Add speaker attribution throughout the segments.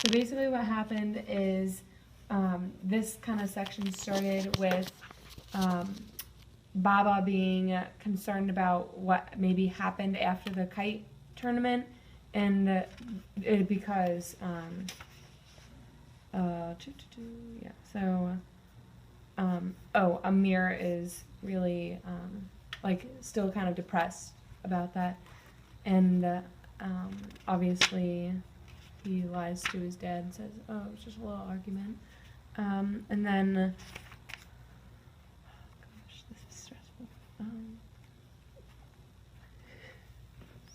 Speaker 1: So basically what happened is this kind of section started with Baba being concerned about what maybe happened after the Kite tournament, and because Amir is really like still kind of depressed about that, and obviously he lies to his dad and says, "Oh, it was just a little argument," and then.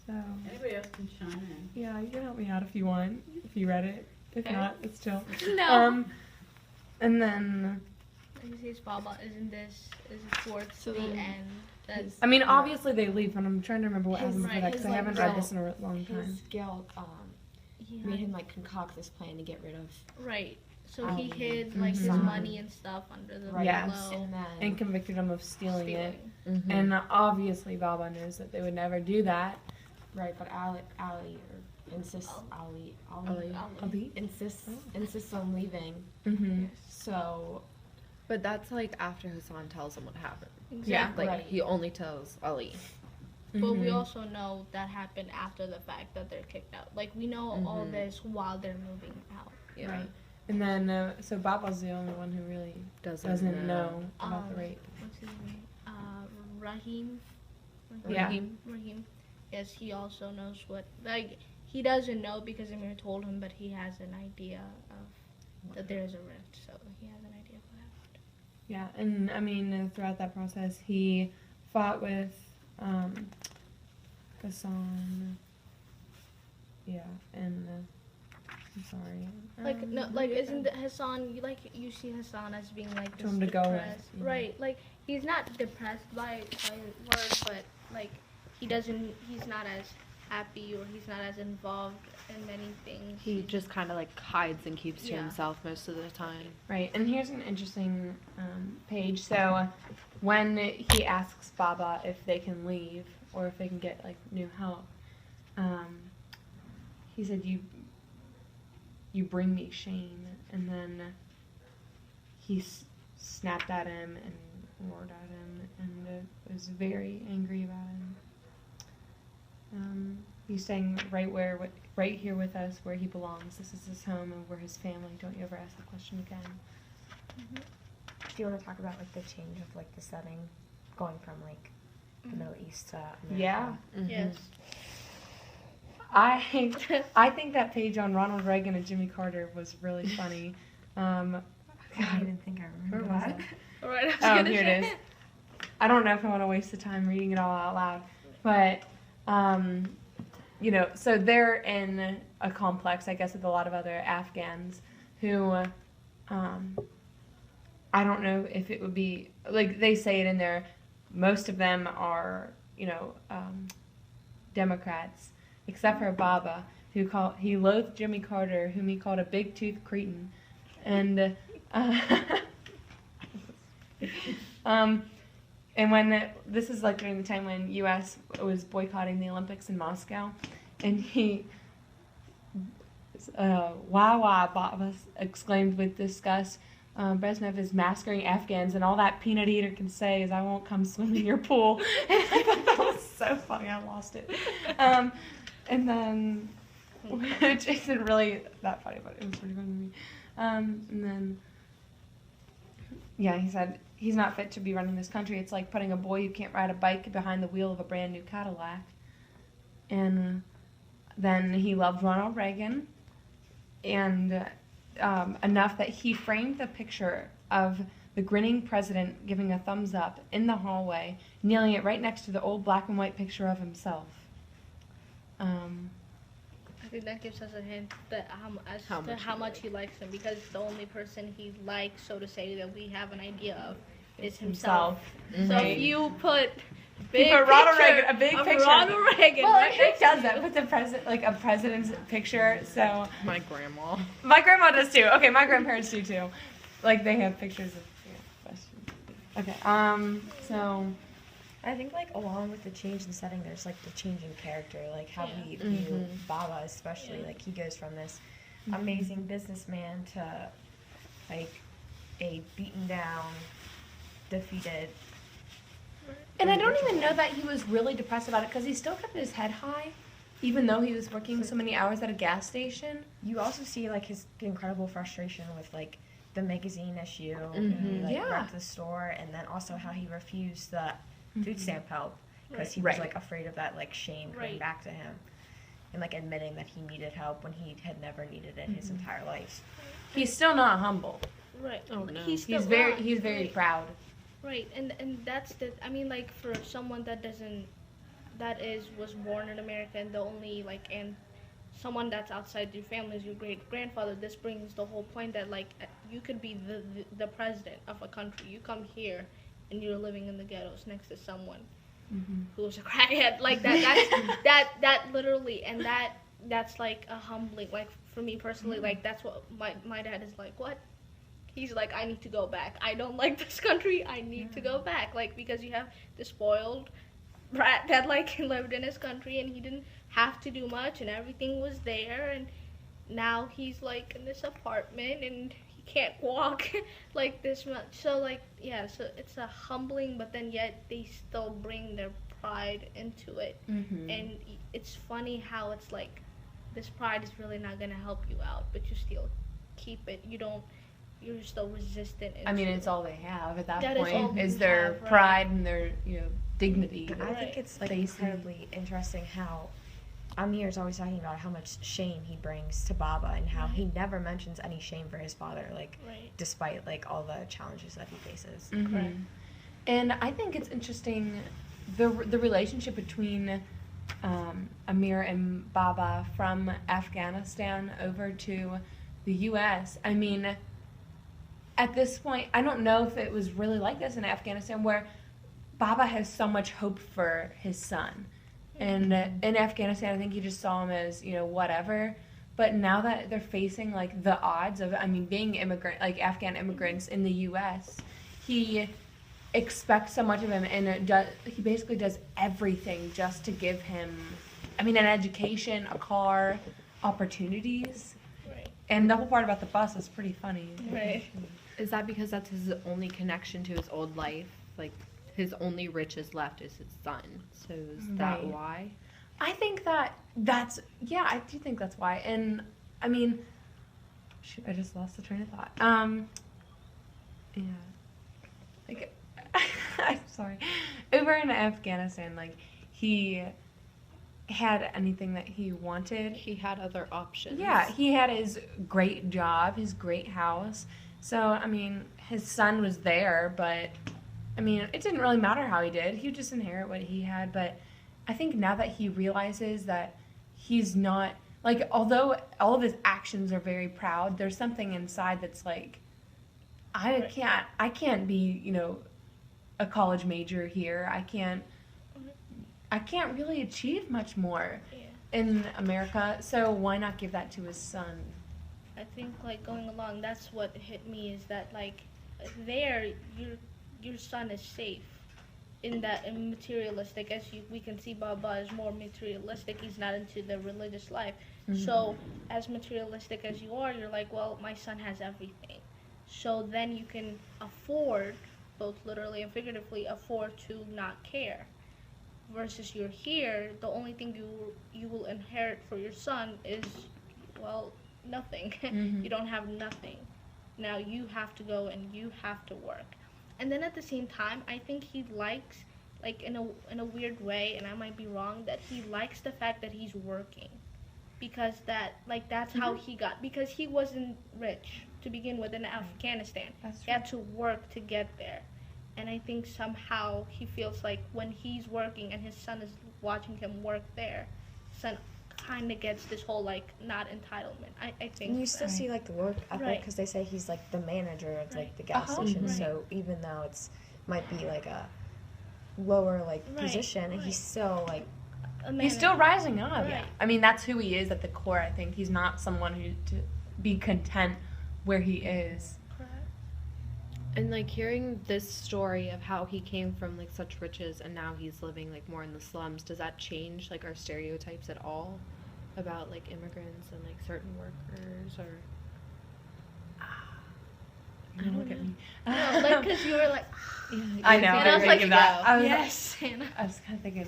Speaker 1: So
Speaker 2: anybody else can chime in.
Speaker 1: Yeah, you can help me out if you want. If you read it, if not, it's chill.
Speaker 3: No.
Speaker 1: And then.
Speaker 3: He says, "Baba, isn't this towards the end?" That's,
Speaker 1: I mean, obviously they leave, but I'm trying to remember what happened before that because I haven't read this in a long time.
Speaker 4: His guilt made him like concoct this plan to get rid of.
Speaker 3: Right. So he hid like his money and stuff under the pillow.
Speaker 1: And convicted him of stealing it. Mm-hmm. And obviously Baba knows that they would never do that.
Speaker 4: Right, but Ali insists on leaving.
Speaker 1: Mm-hmm.
Speaker 4: So,
Speaker 5: but that's like after Hassan tells him what happened.
Speaker 3: Exactly.
Speaker 5: Like he only tells Ali.
Speaker 3: But we also know that happened after the fact that they're kicked out. Like we know all this while they're moving out.
Speaker 5: Yeah.
Speaker 1: Right. And then, so Baba's the only one who really doesn't know about the rape.
Speaker 3: What's his name? Rahim.
Speaker 1: Yeah.
Speaker 3: Rahim. Yes, he also knows what. Like, he doesn't know because Amir told him, but he has an idea of that there is a rift. So he has an idea of what happened.
Speaker 1: Yeah, and I mean, throughout that process, he fought with Hassan. Yeah, and. I'm sorry.
Speaker 3: Isn't Hassan, you see Hassan as being like this
Speaker 1: to go with,
Speaker 3: right? Like he's not depressed by work, but like he's not as happy or he's not as involved in many things.
Speaker 5: He just kind of like hides and keeps to himself most of the time.
Speaker 1: Right, and here's an interesting page. So when he asks Baba if they can leave or if they can get like new help, he said you bring me shame, and then he snapped at him and roared at him and was very angry about him. He's saying right here with us where he belongs. This is his home and we're his family. Don't you ever ask that question again.
Speaker 4: Mm-hmm. Do you want to talk about like the change of like the setting, going from like the Middle East to America?
Speaker 1: Yeah.
Speaker 3: Mm-hmm. Yes.
Speaker 1: I think that page on Ronald Reagan and Jimmy Carter was really funny.
Speaker 4: I didn't think I remember that.
Speaker 3: Right,
Speaker 1: here it is. I don't know if I want to waste the time reading it all out loud, but so they're in a complex, I guess, with a lot of other Afghans who, I don't know if it would be like they say it in there. Most of them are, Democrats. Except for Baba, he loathed Jimmy Carter, whom he called a big-toothed cretin, and when this is like during the time when U.S. was boycotting the Olympics in Moscow, and he, Baba exclaimed with disgust, Brezhnev is massacring Afghans, and all that peanut eater can say is, "I won't come swim in your pool." And I thought that was so funny. I lost it. And then, which isn't really that funny, but it was pretty funny to me. And then, he said, he's not fit to be running this country. It's like putting a boy who can't ride a bike behind the wheel of a brand new Cadillac. And then he loved Ronald Reagan, and enough that he framed the picture of the grinning president giving a thumbs up in the hallway, kneeling it right next to the old black and white picture of himself.
Speaker 3: I think that gives us a hint that how much he likes him, because the only person he likes, so to say, that we have an idea of is himself.
Speaker 1: Mm-hmm.
Speaker 3: So if you put
Speaker 1: Ronald Reagan, a big picture.
Speaker 3: Ronald Reagan.
Speaker 1: Well, right who does that? Put the president, like a president's picture. So
Speaker 5: my grandma.
Speaker 1: My grandma does too. Okay, my grandparents do too. Like they have pictures of. Okay. So.
Speaker 4: I think, like, along with the change in setting, there's, like, the change in character, like, how we view Baba, especially. Like, he goes from this amazing businessman to like a beaten down, defeated.
Speaker 1: And I don't even know that he was really depressed about it because he still kept his head high, even though he was working so many hours at a gas station.
Speaker 4: You also see like his incredible frustration with like the magazine issue, and he like
Speaker 1: Yeah.
Speaker 4: went to the store, and then also how he refused the food stamp help because he was
Speaker 1: Right.
Speaker 4: like afraid of that like shame coming
Speaker 3: Right.
Speaker 4: back to him, and like admitting that he needed help when he had never needed it his entire life.
Speaker 1: He's still not humble.
Speaker 3: Right.
Speaker 5: Oh, no.
Speaker 3: He's still
Speaker 1: He's very
Speaker 3: right.
Speaker 1: proud.
Speaker 3: Right, and that's the, I mean, like, for someone that was born in America and the only, like, and someone that's outside your family is your great-grandfather, this brings the whole point that, like, you could be the president of a country. You come here and you're living in the ghettos next to someone who's a crackhead. Like, that literally, and that's, like, a humbling, like, for me personally, like, that's what my dad is like, what? He's like, I need to go back. I don't like this country. I need to go back. Like, because you have the spoiled brat that, like, lived in his country and he didn't have to do much and everything was there. And now he's, like, in this apartment and he can't walk, like, this much. So, like, yeah, so it's a humbling, but then yet they still bring their pride into it. And it's funny how it's, like, this pride is really not going to help you out, but you still keep it. You're still resistant.
Speaker 1: I mean, it's all they have at that
Speaker 3: That is all
Speaker 1: point,
Speaker 3: they
Speaker 1: is their
Speaker 3: have, right.
Speaker 1: pride and their, dignity.
Speaker 4: I think it's like
Speaker 1: Facing.
Speaker 4: incredibly interesting how Amir is always talking about how much shame he brings to Baba and how he never mentions any shame for his father, like
Speaker 3: Right.
Speaker 4: despite like all the challenges that he faces.
Speaker 3: Correct.
Speaker 1: And I think it's interesting the relationship between Amir and Baba from Afghanistan over to the U.S. I mean, at this point, I don't know if it was really like this in Afghanistan, where Baba has so much hope for his son. And in Afghanistan, I think he just saw him as, whatever. But now that they're facing, like, the odds of, being Afghan immigrants in the U.S., he expects so much of him, and he basically does everything just to give him, an education, a car, opportunities.
Speaker 3: Right.
Speaker 1: And the whole part about the bus is pretty funny.
Speaker 3: Right.
Speaker 5: Is that because that's his only connection to his old life? Like, his only riches left is his son. So is that
Speaker 1: Right.
Speaker 5: why?
Speaker 1: I think I do think that's why. And, shoot, I just lost the train of thought. Yeah. Like, I'm sorry. Over in Afghanistan, like, he had anything that he wanted.
Speaker 5: He had other options.
Speaker 1: Yeah, he had his great job, his great house. So, his son was there, but, it didn't really matter how he did. He would just inherit what he had. But I think now that he realizes that he's not, like, although all of his actions are very proud, there's something inside that's like, I can't be, a college major here. I can't really achieve much more in America. So why not give that to his son?
Speaker 3: I think, like, going along, that's what hit me, is that, like, there, your son is safe in materialistic, as we can see Baba is more materialistic. He's not into the religious life. So as materialistic as you are, you're like, well, my son has everything. So then you can afford, both literally and figuratively, afford to not care. Versus you're here, the only thing you will inherit for your son is, well, nothing. You don't have nothing. Now you have to go and you have to work. And then at the same time, I think he likes, like, in a weird way, and I might be wrong, that he likes the fact that he's working. Because that's how he got, because he wasn't rich to begin with in Afghanistan. He had to work to get there. And I think somehow he feels like when he's working and his son is watching him work there, son kind of gets this whole, like, not entitlement. I think.
Speaker 4: And you still see like the work ethic because they say he's like the manager of like the gas station. So even though it's might be like a lower like position, he's still like
Speaker 1: he's still rising up.
Speaker 3: Right.
Speaker 1: That's who he is at the core. I think he's not someone who to be content where he is.
Speaker 5: And, like, hearing this story of how he came from, like, such riches and now he's living, like, more in the slums, does that change, like, our stereotypes at all? about like immigrants and like certain workers or?
Speaker 1: Don't look at me.
Speaker 3: No, like, because you were like,
Speaker 1: I know.
Speaker 3: and I was
Speaker 1: I'm
Speaker 3: like,
Speaker 1: thinking that. I was,
Speaker 3: yes. And
Speaker 1: I was kind of thinking.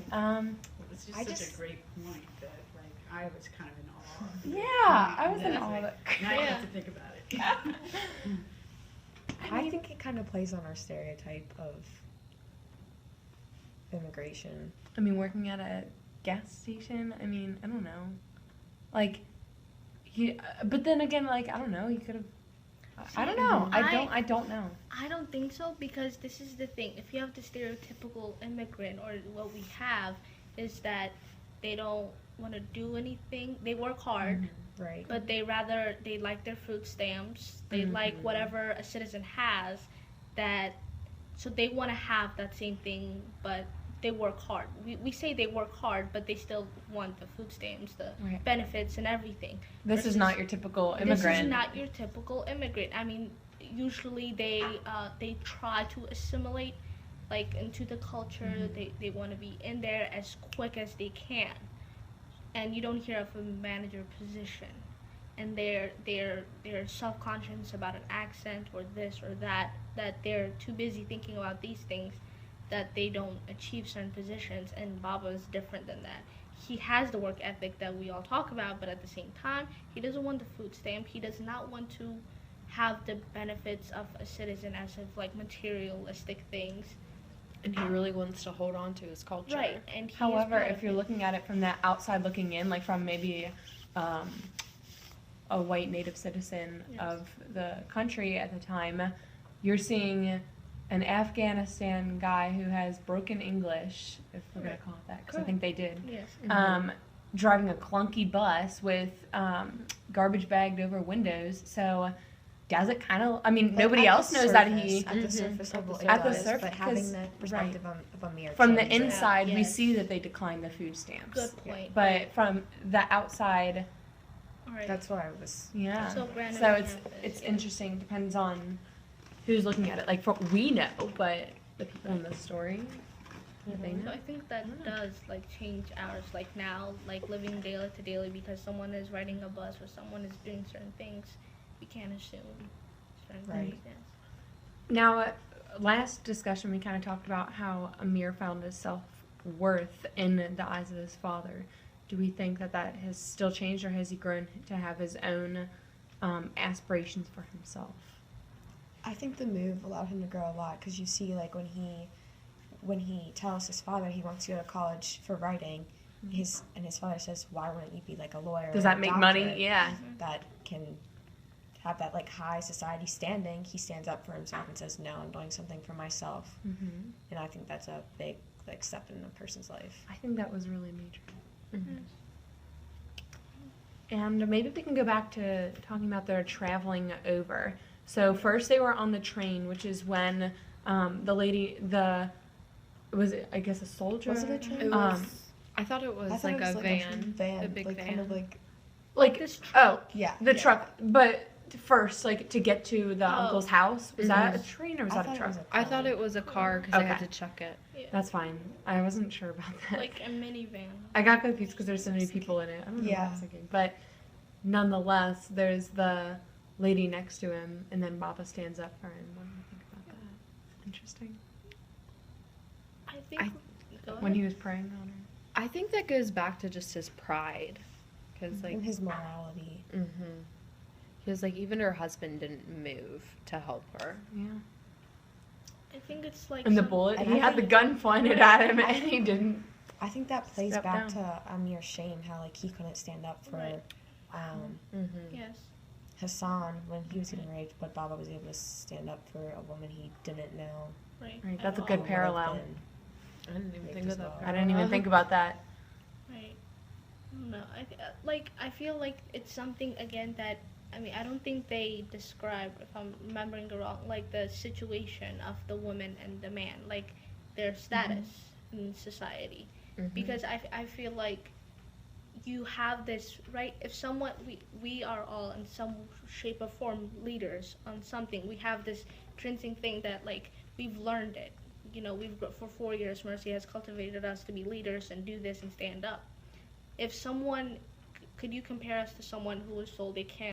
Speaker 2: It's just
Speaker 4: I
Speaker 2: such
Speaker 4: just-
Speaker 2: a great point that, like, I was kind of in awe. of it.
Speaker 1: Yeah, I was in
Speaker 2: And
Speaker 1: awe of
Speaker 2: like,
Speaker 1: it.
Speaker 2: Now I
Speaker 3: Yeah.
Speaker 2: have to think about it.
Speaker 4: I think it kind of plays on our stereotype of immigration.
Speaker 1: I mean, working at a gas station. I mean, I don't know. Like, but then again, like, I don't know. He could have. I don't know. I don't know.
Speaker 3: I don't think so, because this is the thing. If you have the stereotypical immigrant, or what we have is that they don't want to do anything. They work hard,
Speaker 4: Right.
Speaker 3: but they like their food stamps. They like whatever a citizen has, so they want to have that same thing, but they work hard. We say they work hard, but they still want the food stamps, the
Speaker 1: Right.
Speaker 3: benefits, and everything.
Speaker 1: This is
Speaker 3: Versus-
Speaker 1: not your typical immigrant.
Speaker 3: This is not your typical immigrant. I mean, usually they try to assimilate, like, into the culture. They want to be in there as quick as they can, and you don't hear of a manager position, and they're self-conscious about an accent or this or that they're too busy thinking about these things that they don't achieve certain positions. And Baba is different than that. He has the work ethic that we all talk about, but at the same time, he doesn't want the food stamp. He does not want to have the benefits of a citizen as of, like, materialistic things.
Speaker 5: And he really wants to hold on to his culture.
Speaker 3: Right. And he is
Speaker 1: However,
Speaker 3: proud
Speaker 1: if
Speaker 3: of
Speaker 1: you're
Speaker 3: it.
Speaker 1: looking at it from that outside looking in, like from maybe a white native citizen
Speaker 3: Yes.
Speaker 1: of the country at the time, you're seeing an Afghanistan guy who has broken English, if we're going to call it that, because I think they did,
Speaker 3: Yes.
Speaker 1: driving a clunky bus with garbage bagged over windows. So does it kind of, I mean,
Speaker 4: Like,
Speaker 1: nobody
Speaker 4: at
Speaker 1: else
Speaker 4: the
Speaker 1: knows that
Speaker 4: surface-
Speaker 1: he,
Speaker 4: At the surface level, it
Speaker 1: At the
Speaker 4: does,
Speaker 1: surface,
Speaker 4: but having the
Speaker 1: because-
Speaker 4: perspective of a mere
Speaker 1: from the
Speaker 4: changes it.
Speaker 1: inside, we
Speaker 3: Yes.
Speaker 1: see that they decline the food stamps.
Speaker 3: Good point.
Speaker 1: But from the outside,
Speaker 3: All right.
Speaker 4: That's why I was.
Speaker 1: yeah.
Speaker 3: So Brandon
Speaker 1: So
Speaker 3: on
Speaker 1: it's
Speaker 3: campus,
Speaker 1: it's
Speaker 3: yeah.
Speaker 1: interesting. It depends on who's looking at it. Like, we know, but the people in the story, do they
Speaker 3: So
Speaker 1: know?
Speaker 3: I think that does, like, change ours, like, now, like, living daily to daily, because someone is riding a bus or someone is doing certain things, we can't assume certain
Speaker 4: Right.
Speaker 3: things. Yes.
Speaker 1: Now, last discussion we kind of talked about how Amir found his self-worth in the eyes of his father. Do we think that that has still changed, or has he grown to have his own aspirations for himself?
Speaker 4: I think the move allowed him to grow a lot, because you see, like, when he tells his father he wants to go to college for writing, his father says, "Why wouldn't you be like a lawyer?
Speaker 1: Does
Speaker 4: or
Speaker 1: that
Speaker 4: a
Speaker 1: make
Speaker 4: doctor
Speaker 1: money? Yeah.
Speaker 4: That can have that, like, high society standing." He stands up for himself and says, "No, I'm doing something for myself,"
Speaker 1: Mm-hmm.
Speaker 4: and I think that's a big, like, step in a person's life.
Speaker 1: I think that was really major.
Speaker 5: Mhm.
Speaker 1: And maybe we can go back to talking about their traveling over. So first they were on the train, which is when was it, I guess, a soldier?
Speaker 4: Was it a train?
Speaker 5: It was, I thought it was
Speaker 4: I thought
Speaker 5: like
Speaker 4: it was
Speaker 5: a
Speaker 4: like
Speaker 5: van, a big
Speaker 4: like,
Speaker 5: van.
Speaker 4: kind of like,
Speaker 1: Like,
Speaker 3: This
Speaker 1: oh,
Speaker 4: yeah,
Speaker 1: the
Speaker 4: yeah.
Speaker 1: truck. But first, like, to get to the
Speaker 3: Oh.
Speaker 1: uncle's house, was that a
Speaker 5: Mhm.
Speaker 1: train or was
Speaker 4: I
Speaker 1: that
Speaker 4: thought
Speaker 1: a
Speaker 4: it
Speaker 1: truck?
Speaker 4: was a
Speaker 5: I
Speaker 4: car.
Speaker 5: thought it was a car because I had
Speaker 1: Okay.
Speaker 5: to check it.
Speaker 3: Yeah.
Speaker 1: That's fine. I wasn't sure about that.
Speaker 3: Like a minivan.
Speaker 1: I got confused because there's so many people in it. I don't know what I
Speaker 4: Yeah.
Speaker 1: was thinking. But nonetheless, there's the lady next to him, and then Baba stands up for him. What do you think about that? Interesting.
Speaker 3: I think. Go
Speaker 1: When
Speaker 3: ahead.
Speaker 1: he was praying on her.
Speaker 5: I think that goes back to just his pride, because like,
Speaker 4: and his morality.
Speaker 5: because like even her husband didn't move to help her.
Speaker 1: Yeah.
Speaker 3: I think it's like.
Speaker 1: And the
Speaker 3: some-
Speaker 1: bullet,
Speaker 4: And
Speaker 1: he
Speaker 4: I
Speaker 1: had the
Speaker 4: think-
Speaker 1: gun pointed at him, and he didn't.
Speaker 4: I think that plays
Speaker 1: Step
Speaker 4: back
Speaker 1: down.
Speaker 4: to Amir's shame, how, like, he couldn't stand up for
Speaker 3: Right. Yes.
Speaker 4: Hassan when he was getting raped, but Baba was able to stand up for a woman he didn't know.
Speaker 3: Right.
Speaker 1: Right,
Speaker 3: at
Speaker 1: that's a
Speaker 3: all.
Speaker 1: good
Speaker 4: or would have
Speaker 1: parallel.
Speaker 4: been.
Speaker 5: I didn't even
Speaker 4: Raped
Speaker 5: think
Speaker 4: as
Speaker 5: of that.
Speaker 4: well.
Speaker 1: I didn't even think about that.
Speaker 3: Right. I don't know. I feel like it's something again that I don't think they describe, if I'm remembering it wrong, like the situation of the woman and the man, like their status in society. Because I feel like you have this right. If someone we are all in some shape or form leaders on something. We have this intrinsic thing that like we've learned it. You know, for 4 years, Mercy has cultivated us to be leaders and do this and stand up. If someone could you compare us to someone who was told they can't